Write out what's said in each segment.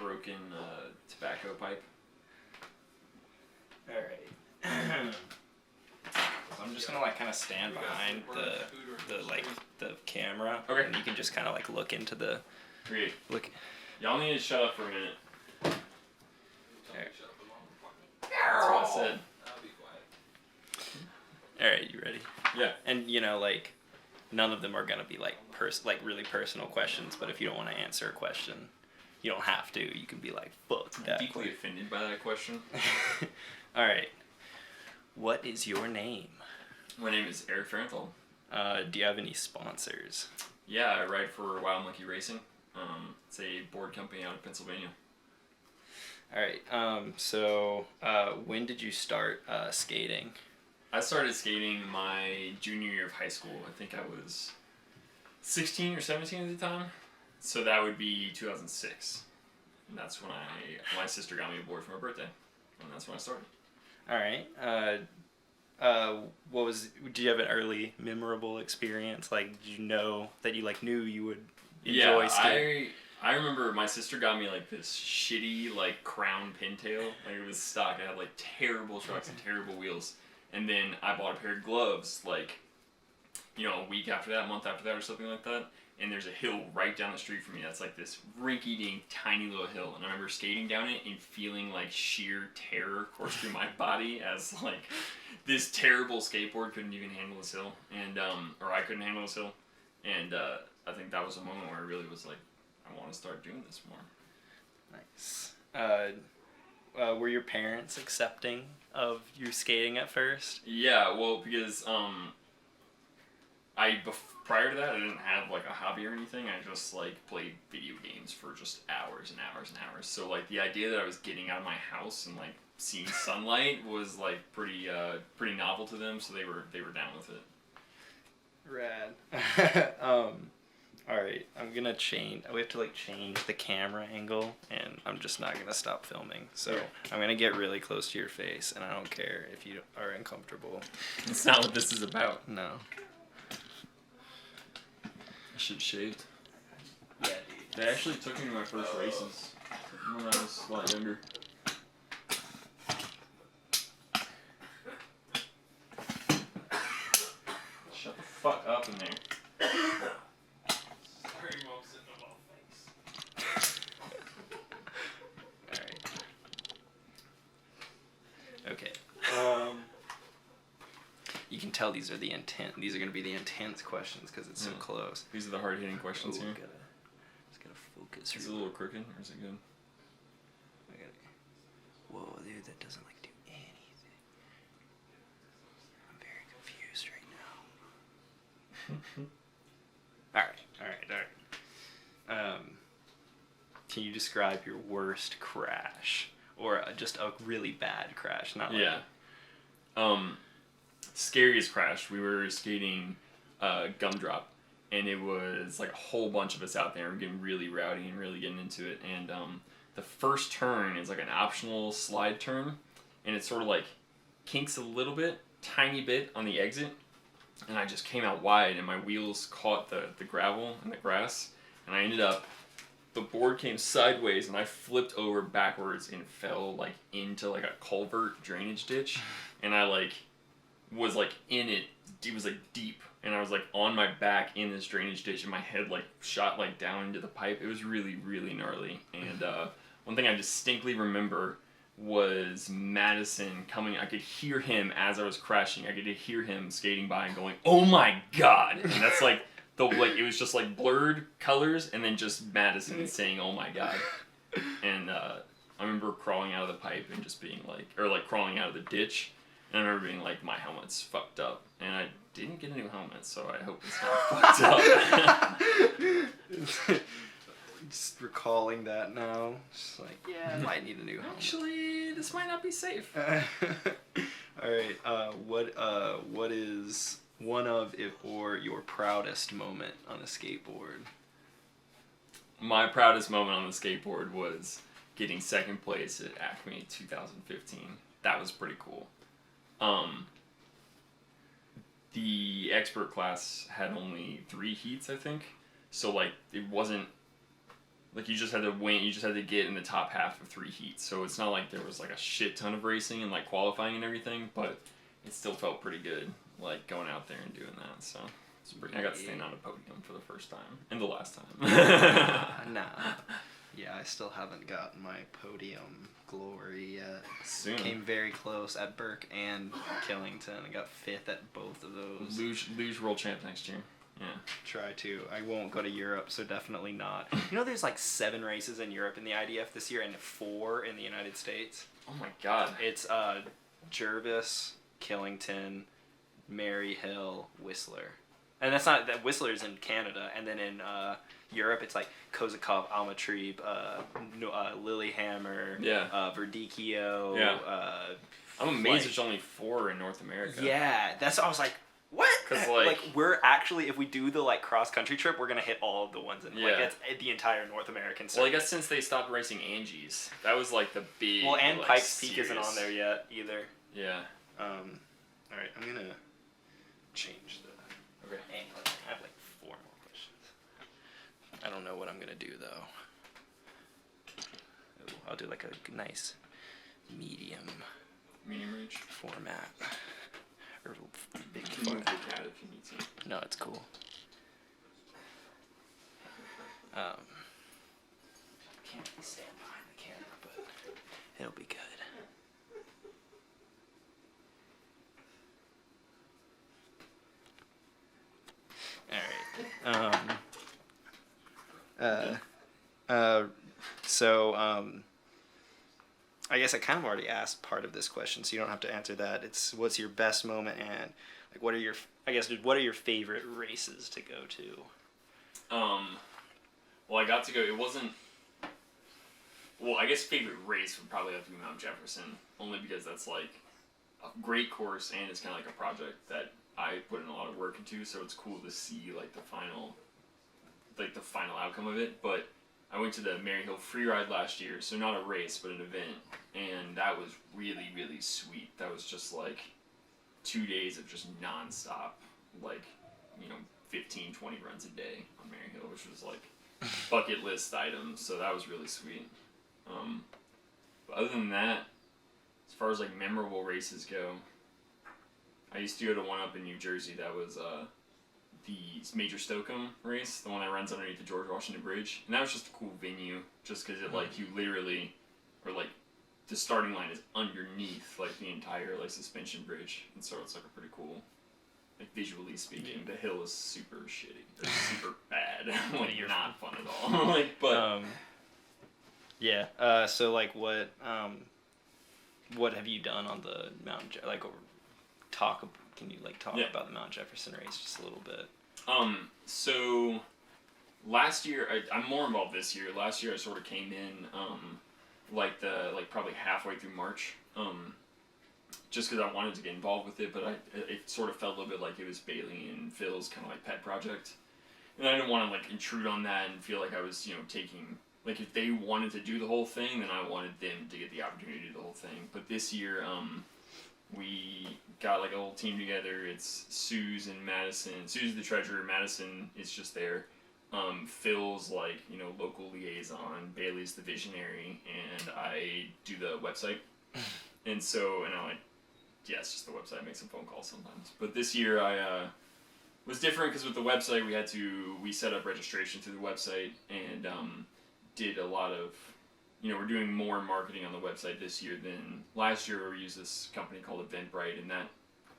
broken tobacco pipe. Alright. So I'm just gonna like kind of stand behind the camera, Okay. and you can just kind of like look into the Okay. look. Y'all need to shut up for a minute. Alright. That's what I said. Alright, you ready? Yeah. And like none of them are gonna be like really personal questions, but if you don't want to answer a question, you don't have to. You can be like, fuck I'm that. deeply offended by that question. Alright. What is your name? My name is Eric Fahrenthold. Do you have any sponsors? Yeah, I ride for Wild Monkey Racing. It's a board company out of Pennsylvania. Alright, so when did you start skating? I started skating my junior year of high school. I think I was 16 or 17 at the time. So that would be 2006. And that's when my sister got me a board for my birthday. And that's when I started. Alright, did you have an early memorable experience? Like, did you know that you knew you would enjoy skating? I remember my sister got me like this shitty like Crown pintail. Like it was stock. It had like terrible trucks and terrible wheels. And then I bought a pair of gloves like, a week after that, a month after that or something like that. And there's a hill right down the street from me that's like this rinky-dink tiny little hill. And I remember skating down it and feeling like sheer terror course through my body as like this terrible skateboard couldn't even handle this hill. And, or I couldn't handle this hill. And I think that was a moment where I really was like, I want to start doing this more. Nice. Were your parents accepting of you skating at first? Yeah, well, because prior to that, I didn't have like a hobby or anything. I just like played video games for just hours and hours and hours. So like the idea that I was getting out of my house and like seeing sunlight was like pretty novel to them. So they were down with it. Rad. Alright, I'm gonna change. We have to change the camera angle, and I'm just not gonna stop filming. So I'm gonna get really close to your face, and I don't care if you are uncomfortable. It's not what this is about. No. I should have shaved. Yeah, dude. They actually took me to my first races when I was a lot younger. Shut the fuck up in there. Okay. You can tell these are the intent. These are going to be the intense questions because it's so close. These are the hard hitting questions here. Just gotta focus. Is it a little crooked or is it good? Whoa, dude, that doesn't do anything. I'm very confused right now. All right. Can you describe your worst crash? Or just a really bad crash, not like... Yeah. Scariest crash, we were skating Gumdrop, and it was like a whole bunch of us out there. We're getting really rowdy and really getting into it, and the first turn is like an optional slide turn, and it sort of like kinks a little bit, tiny bit on the exit, and I just came out wide, and my wheels caught the gravel and the grass, and I ended up... The board came sideways and I flipped over backwards and fell like into like a culvert drainage ditch, and I was in it. It was deep, and I was on my back in this drainage ditch, and my head shot down into the pipe. It was really, really gnarly. And one thing I distinctly remember was Madison coming. I could hear him as I was crashing. I could hear him skating by and going, "Oh my god!" And that's it was just blurred colors, and then just Madison saying, "Oh my god." And I remember crawling out of the pipe and just being crawling out of the ditch, and I remember being my helmet's fucked up, and I didn't get a new helmet, so I hope it's not fucked up. Just recalling that now, just yeah, I might need a new helmet. Actually, this might not be safe. All right, what is one of, or your proudest moment on a skateboard? My proudest moment on the skateboard was getting second place at Acme 2015. That was pretty cool. The expert class had only 3 heats, I think. So it wasn't Like you just had to win. You just had to get in the top half of 3 heats. So it's not like there was like a shit ton of racing and like qualifying and everything, but it still felt pretty good, like going out there and doing that. So it's pretty, I got to stand on a podium for the first time and the last time. Nah. Yeah, I still haven't gotten my podium glory yet. Soon. Came very close at Burke and Killington. I got 5th at both of those. Luge world champ next year. Yeah. Try to. I won't go to Europe, so definitely not. You know, there's like 7 races in Europe in the IDF this year and 4 in the United States. Oh my god. It's Jervis, Killington, Maryhill, Whistler. And that's not that Whistler's in Canada, and then in Europe it's like Kozakov, Almatrieb, Lillehammer, Verdicchio. Yeah. I'm amazed there's only 4 in North America. Yeah, that's I was like, what? Because like we're actually, if we do the like cross country trip, we're gonna hit all of the ones in like it's the entire North American circuit. Well, I guess since they stopped racing Angie's, that was like the big. Well, and like, Pikes Peak isn't on there yet either. Yeah. All right, I'm gonna change the angle. I have like 4 more questions. I don't know what I'm gonna do though. Ooh, I'll do like a nice medium range format. Or big you can move the cat if you need to. No, it's cool. Can't really stand behind the camera, but it'll be good. I guess I kind of already asked part of this question, so you don't have to answer that. It's what's your best moment and like what are your favorite races to go to? Well, I got to go. It wasn't. Well, I guess favorite race would probably have to be Mount Jefferson, only because that's like a great course and it's kind of like a project that I put in a lot of work into. So it's cool to see like the final outcome of it. But I went to the Maryhill Freeride last year, so not a race, but an event, and that was really, really sweet. That was just like 2 days of just nonstop, like, 15, 20 runs a day on Maryhill, which was like bucket list items, so that was really sweet. But other than that, as far as like memorable races go, I used to go to one up in New Jersey that was the Major Stokem race, the one that runs underneath the George Washington Bridge, and that was just a cool venue, just because it like you literally, or like the starting line is underneath like the entire like suspension bridge, and so it's like a pretty cool, like visually speaking, the hill is super shitty, it's super bad, like you're not fun at all, like but so like what have you done on the Mount like can you like talk about the Mount Jefferson race just a little bit? So last year, I'm more involved this year. Last year I sort of came in, probably halfway through March, just because I wanted to get involved with it, but it sort of felt a little bit like it was Bailey and Phil's kind of like pet project. And I didn't want to like intrude on that and feel like I was, taking, like if they wanted to do the whole thing, then I wanted them to get the opportunity to do the whole thing. But this year, we got like a whole team together. It's Suze and Madison. Sue's the treasurer. Madison is just there. Phil's like, local liaison. Bailey's the visionary. And I do the website. And I'm like, it's just the website. I make some phone calls sometimes. But this year I was different because with the website we set up registration through the website and did a lot of, we're doing more marketing on the website this year than last year where we used this company called Eventbrite, and that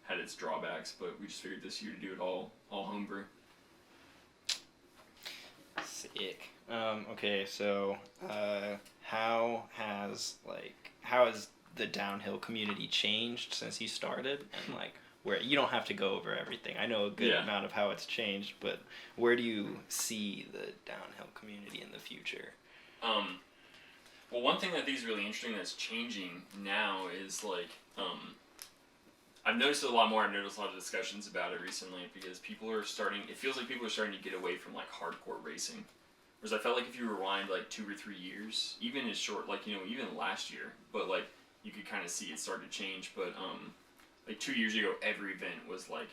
had its drawbacks, but we just figured this year to do it all homebrew. Sick. Okay, so how has the downhill community changed since you started? And like where you don't have to go over everything. I know a good amount of how it's changed, but where do you see the downhill community in the future? Well, one thing that I think is really interesting that's changing now is like, I've noticed it a lot more. I've noticed a lot of discussions about it recently because it feels like people are starting to get away from like hardcore racing. Whereas I felt like if you rewind like 2 or 3 years, even as short, like, even last year, but like you could kind of see it started to change. But like 2 years ago, every event was like,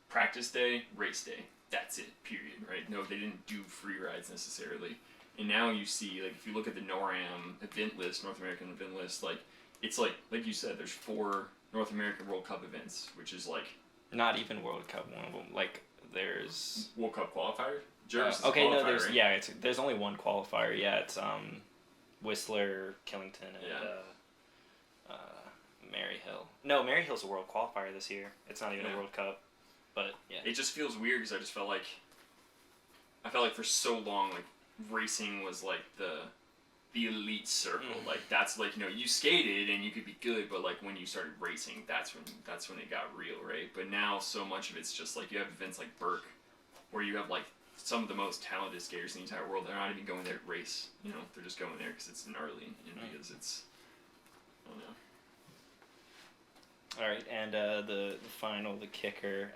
practice day, race day. That's it, period, right? No, they didn't do free rides necessarily. And now you see, like, if you look at the NORAM event list, North American event list, like, it's like you said, there's 4 North American World Cup events, which is like... Not even World Cup, one of them. Like, there's... World Cup qualifier? Okay, no, there's... Right? Yeah, there's only one qualifier. Yeah, it's Whistler, Killington, and Maryhill. No, Maryhill's a World Qualifier this year. It's not even a World Cup. But, yeah. It just feels weird because I just felt like... I felt like for so long, like, racing was like the elite circle. Like, that's like, you know, you skated and you could be good, but like when you started racing, that's when it got real, right? But now so much of it's just like you have events like Burke where you have like some of the most talented skaters in the entire world. They're not even going there to race, you know, they're just going there because it's gnarly and because it's, I don't know. All right, and the final, the kicker.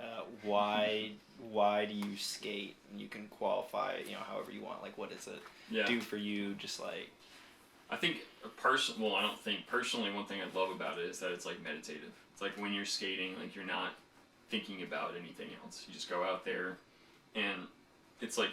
Why do you skate? And you can qualify, you know, however you want. Like, what does it do for you? Just like, I think personally, one thing I love about it is that it's like meditative. It's like when you're skating, like you're not thinking about anything else. You just go out there, and it's like.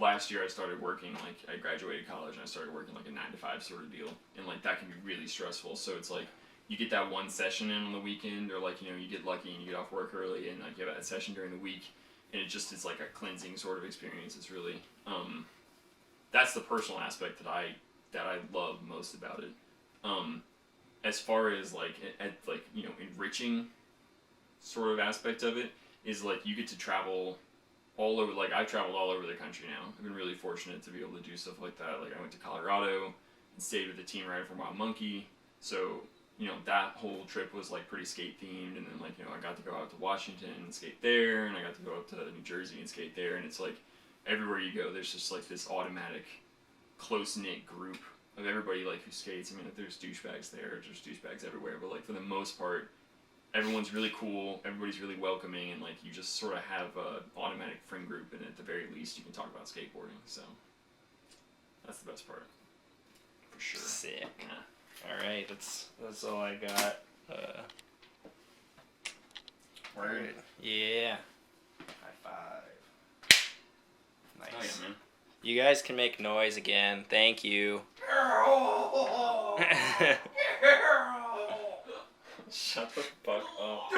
Last year I started working, like I graduated college and I started working like a 9-to-5 sort of deal, and like that can be really stressful. So it's like you get that one session in on the weekend, or like, you know, you get lucky and you get off work early and like you have that session during the week, and it just is like a cleansing sort of experience. It's really that's the personal aspect that I love most about it. As far as like you know, enriching sort of aspect of it is like you get to travel all over. Like I've traveled all over the country now. I've been really fortunate to be able to do stuff like that. Like I went to Colorado and stayed with the team right from Wild Monkey. So, you know, that whole trip was like pretty skate themed, and then like, you know, I got to go out to Washington and skate there, and I got to go up to New Jersey and skate there, and it's like everywhere you go there's just like this automatic close-knit group of everybody like who skates. I mean, if there's douchebags there, there's douchebags everywhere, but like for the most part everyone's really cool, everybody's really welcoming, and like you just sort of have an automatic friend group, and at the very least you can talk about skateboarding. So that's the best part, for sure. Sick. Yeah. All right, that's all I got. Word. Yeah. High five. Nice. Oh yeah, man. You guys can make noise again. Thank you. Shut the fuck up.